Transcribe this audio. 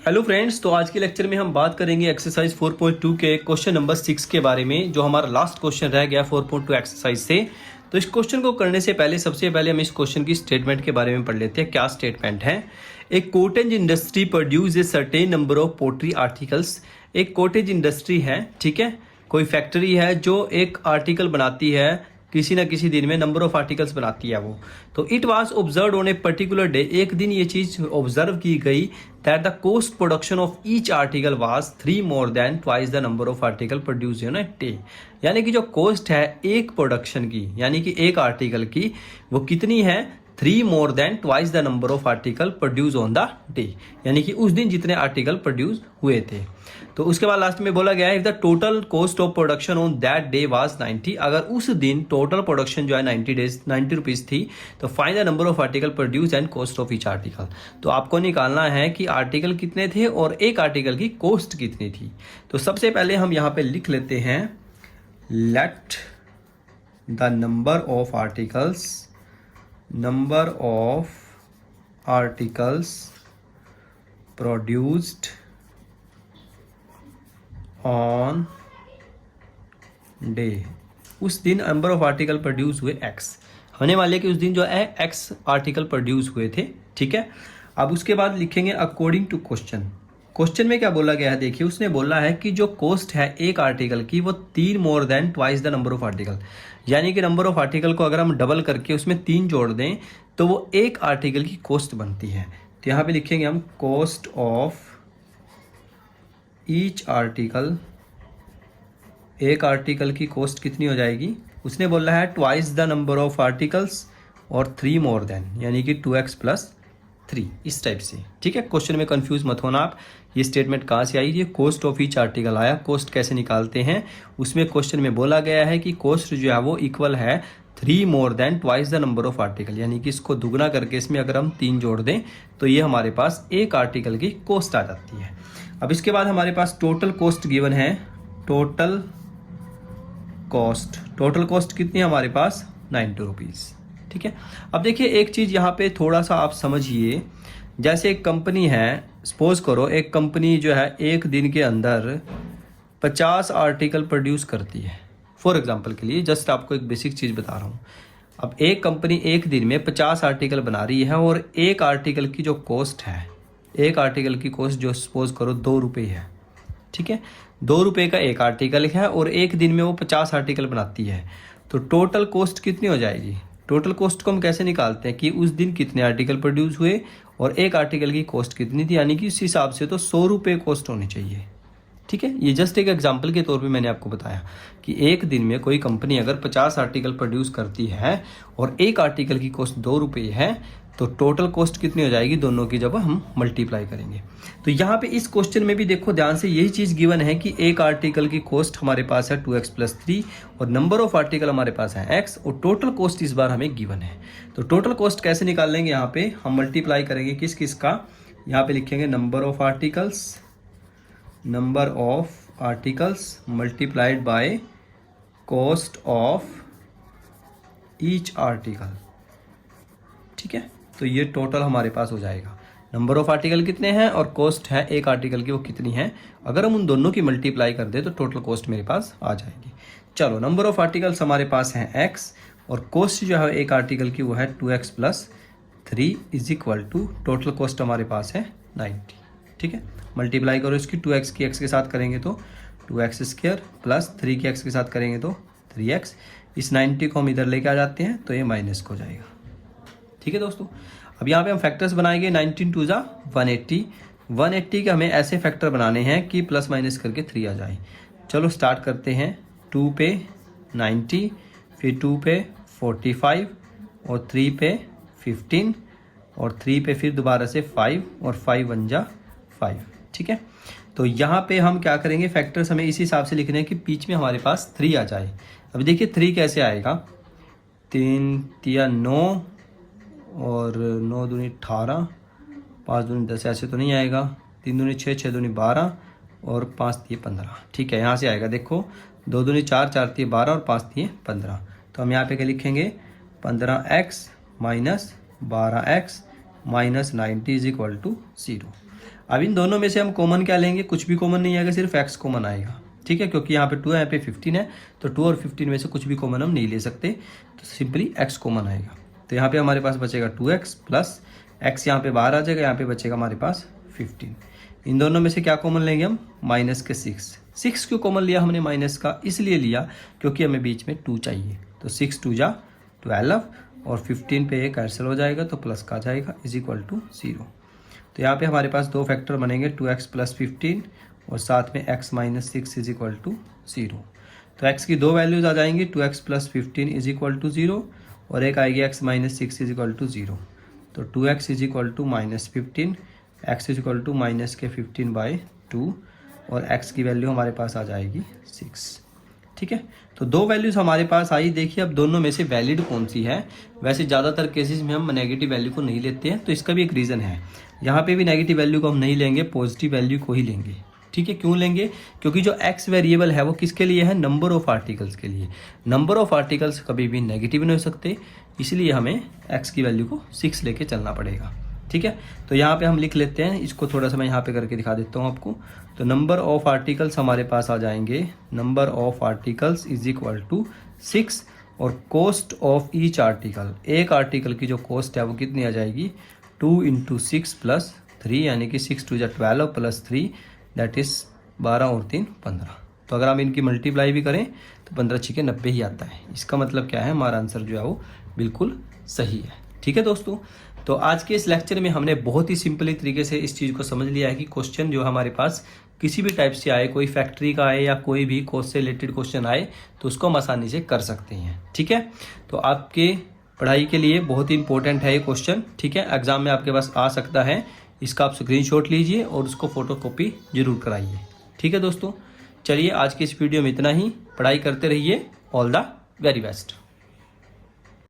Hello friends, तो आज के लेक्चर में हम बात करेंगे एक्सरसाइज 4.2 के क्वेश्चन नंबर 6 के बारे में, जो हमारा लास्ट क्वेश्चन रह गया 4.2 एक्सरसाइज से। तो इस क्वेश्चन को करने से पहले सबसे पहले हम इस क्वेश्चन की स्टेटमेंट के बारे में पढ़ लेते हैं। क्या स्टेटमेंट है? एक cottage industry produce a certain number of pottery articles. एक कॉटेज इंडस्ट्री है, ठीक है, कोई फैक्ट्री है जो एक आर्टिकल बनाती है, किसी ना किसी दिन में नंबर ऑफ आर्टिकल्स बनाती है वो। तो it was observe on a particular day, एक दिन ये चीज ऑब्जर्व की गई that the cost production of each article was 3 more than twice the number of article produce in a day. यानी कि जो कॉस्ट है एक प्रोडक्शन की, यानी कि एक आर्टिकल की, वो कितनी है? 3 more than twice the number of article produce on the day, यानी कि उस दिन जितने आर्टिकल प्रोड्यूस हुए थे। तो उसके बाद लास्ट में बोला गया है if the total cost of production on that day was 90, अगर उस दिन टोटल प्रोडक्शन जो है 90 रुपीज थी, तो find the number of article produce and cost of each article. तो आपको निकालना है कि आर्टिकल कितने थे और एक आर्टिकल की कॉस्ट कितनी थी। तो सबसे पहले हम यहाँ पे लिख लेते हैं let the number of articles produced on day, उस दिन नंबर ऑफ आर्टिकल प्रोड्यूस हुए x, होने वाले कि उस दिन जो है x आर्टिकल प्रोड्यूस हुए थे, ठीक है। अब उसके बाद लिखेंगे अकॉर्डिंग टू क्वेश्चन में क्या बोला गया है, देखिए उसने बोला है कि जो कॉस्ट है एक आर्टिकल की वो 3 more than twice the number of article, यानी कि नंबर ऑफ आर्टिकल को अगर हम डबल करके उसमें 3 जोड़ दें तो वो एक आर्टिकल की कॉस्ट बनती है। तो यहाँ पे लिखेंगे हम कॉस्ट ऑफ ईच आर्टिकल, एक आर्टिकल की कॉस्ट कितनी हो जाएगी? उसने बोला है twice the number of articles और 3 मोर देन, यानी कि 2x प्लस 3, इस टाइप से, ठीक है। क्वेश्चन में कंफ्यूज मत होना आप, ये स्टेटमेंट कहाँ से आई? ये कॉस्ट ऑफ ईच आर्टिकल आया। कॉस्ट कैसे निकालते हैं, उसमें क्वेश्चन में बोला गया है कि कॉस्ट जो है वो इक्वल है 3 more than twice the number of article, यानी कि इसको दुगना करके इसमें अगर हम 3 जोड़ दें तो ये हमारे पास एक आर्टिकल की कॉस्ट आ जाती है। अब इसके बाद हमारे पास टोटल कॉस्ट गिवन है। टोटल कॉस्ट कितनी है हमारे पास? 90 रुपीज़, ठीक है। अब देखिए एक चीज़ यहाँ पे थोड़ा सा आप समझिए, जैसे एक कंपनी है, सपोज करो एक कंपनी जो है एक दिन के अंदर 50 आर्टिकल प्रोड्यूस करती है। फॉर एग्जांपल के लिए जस्ट आपको एक बेसिक चीज़ बता रहा हूँ। अब एक कंपनी एक दिन में 50 आर्टिकल बना रही है और एक आर्टिकल की जो कॉस्ट है, एक आर्टिकल की कॉस्ट जो सपोज करो 2 रुपये है, ठीक है। 2 रुपये का एक आर्टिकल है और एक दिन में वो 50 आर्टिकल बनाती है, तो टोटल कॉस्ट कितनी हो जाएगी? टोटल कॉस्ट को हम कैसे निकालते हैं कि उस दिन कितने आर्टिकल प्रोड्यूस हुए और एक आर्टिकल की कॉस्ट कितनी थी, यानी कि उस हिसाब से तो 100 रुपये कॉस्ट होनी चाहिए, ठीक है। ये जस्ट एक एग्जांपल के तौर पे मैंने आपको बताया कि एक दिन में कोई कंपनी अगर 50 आर्टिकल प्रोड्यूस करती है और एक आर्टिकल की कॉस्ट 2 रुपये है, तो टोटल कॉस्ट कितनी हो जाएगी दोनों की जब हम मल्टीप्लाई करेंगे। तो यहाँ पे इस क्वेश्चन में भी देखो ध्यान से, यही चीज़ गिवन है कि एक आर्टिकल की कॉस्ट हमारे पास है 2x प्लस 3 और नंबर ऑफ आर्टिकल हमारे पास है x और टोटल कॉस्ट इस बार हमें गिवन है। तो टोटल कॉस्ट कैसे निकाल लेंगे? यहाँ पे हम मल्टीप्लाई करेंगे किस किस का, यहाँ पे लिखेंगे number of articles multiplied by cost of each article, ठीक है। तो ये टोटल हमारे पास हो जाएगा। नंबर ऑफ आर्टिकल कितने हैं और कॉस्ट है एक आर्टिकल की वो कितनी है, अगर हम उन दोनों की मल्टीप्लाई कर दें तो टोटल कॉस्ट मेरे पास आ जाएगी। चलो, नंबर ऑफ आर्टिकल्स हमारे पास हैं x और कॉस्ट जो है एक आर्टिकल की वो है 2x plus 3 is equal to total cost हमारे पास है 90, ठीक है। मल्टीप्लाई करो इसकी, 2x की x के साथ करेंगे तो 2x स्क्वायर प्लस 3 की x के साथ करेंगे तो 3x। इस 90 को हम इधर लेके आ जाते हैं तो ये माइनस को जाएगा, ठीक है दोस्तों। अब यहाँ पे हम फैक्टर्स बनाएंगे। 19 2 जा 180 के हमें ऐसे फैक्टर बनाने हैं कि प्लस माइनस करके 3 आ जाए। चलो स्टार्ट करते हैं। 2 पे 90, फिर 2 पे 45 और 3 पे 15 और 3 पे फिर दोबारा से 5 और 5 1 जा 5, ठीक है। तो यहाँ पे हम क्या करेंगे, फैक्टर्स हमें इसी हिसाब से लिखने हैं कि बीच में हमारे पास 3 आ जाए। अब देखिए 3 कैसे आएगा, 3 तिया 9 और 9 दूनी 18, 5 दूनी 10, ऐसे तो नहीं आएगा। 3 दूनी 6, 6 दूनी 12 और 5 दिए 15, ठीक है। यहाँ से आएगा, देखो 2 दूनी 4, 4 दिए 12 और 5 दिए 15। तो हम यहाँ पे क्या लिखेंगे, 15x minus 12x minus 90 is equal to 0। अब इन दोनों में से हम कॉमन क्या लेंगे, कुछ भी कॉमन नहीं आएगा, सिर्फ x कॉमन आएगा। ठीक है, क्योंकि यहाँ पे 2 है, यहाँ पे 15 है, तो 2 और 15 में से कुछ भी कॉमन हम नहीं ले सकते, तो सिंपली x कॉमन आएगा। तो यहाँ पे हमारे पास बचेगा 2x प्लस x यहाँ पे बाहर आ जाएगा, यहाँ पे बचेगा हमारे पास 15। इन दोनों में से क्या कॉमन लेंगे हम, माइनस के 6 क्यों कॉमन लिया हमने माइनस का, इसलिए लिया क्योंकि हमें बीच में 2 चाहिए। तो 6 2 जा 12 और 15 पे ये कैंसिल हो जाएगा, तो प्लस का जाएगा इज इक्वल टू 0। तो यहाँ पे हमारे पास 2 फैक्टर बनेंगे, 2x प्लस 15 और साथ में x minus 6 is equal to 0। तो x की 2 वैल्यूज आ जाएंगी, 2x plus 15 is equal to 0 और एक आएगी x minus 6 is equal to 0। तो 2x is equal to minus 15, x is equal to minus के 15/2 और x की वैल्यू हमारे पास आ जाएगी 6। ठीक है, तो 2 वैल्यूज हमारे पास आई। देखिए अब दोनों में से वैलिड कौन सी है। वैसे ज़्यादातर केसेस में हम नेगेटिव वैल्यू को नहीं लेते हैं, तो इसका भी एक रीज़न है। यहाँ पे भी नेगेटिव वैल्यू को हम नहीं लेंगे, पॉजिटिव वैल्यू को ही लेंगे। ठीक है, क्यों लेंगे, क्योंकि जो x वेरिएबल है वो किसके लिए है, नंबर ऑफ आर्टिकल्स के लिए। नंबर ऑफ आर्टिकल्स कभी भी नेगेटिव नहीं हो सकते, इसलिए हमें x की वैल्यू को 6 लेके चलना पड़ेगा। ठीक है, तो यहाँ पे हम लिख लेते हैं इसको, थोड़ा सा मैं यहाँ पे करके दिखा देता हूँ आपको। तो नंबर ऑफ आर्टिकल्स हमारे पास आ जाएंगे, number of articles is equal to 6 और कॉस्ट ऑफ ईच आर्टिकल, एक आर्टिकल की जो कॉस्ट है वो कितनी आ जाएगी, 2 × 6 + 3, यानी कि 6 2 = 12 + 3 दैट इज 12 और 3 15। तो अगर हम इनकी मल्टीप्लाई भी करें तो 15 × 6 = 90 ही आता है। इसका मतलब क्या है, हमारा आंसर जो है वो बिल्कुल सही है। ठीक है दोस्तों, तो आज के इस लेक्चर में हमने बहुत ही सिंपली तरीके से इस चीज़ को समझ लिया है कि क्वेश्चन जो हमारे पास किसी भी टाइप से आए, कोई फैक्ट्री का आए या कोई भी कॉस्ट से रिलेटेड क्वेश्चन आए, तो उसको हम आसानी से कर सकते हैं। ठीक है, तो आपके पढ़ाई के लिए बहुत ही इंपॉर्टेंट है ये क्वेश्चन। ठीक है, एग्जाम में आपके पास आ सकता है, इसका आप स्क्रीनशॉट लीजिए और उसको फोटोकॉपी जरूर कराइए। ठीक है दोस्तों, चलिए आज की इस वीडियो में इतना ही। पढ़ाई करते रहिए। All the very best.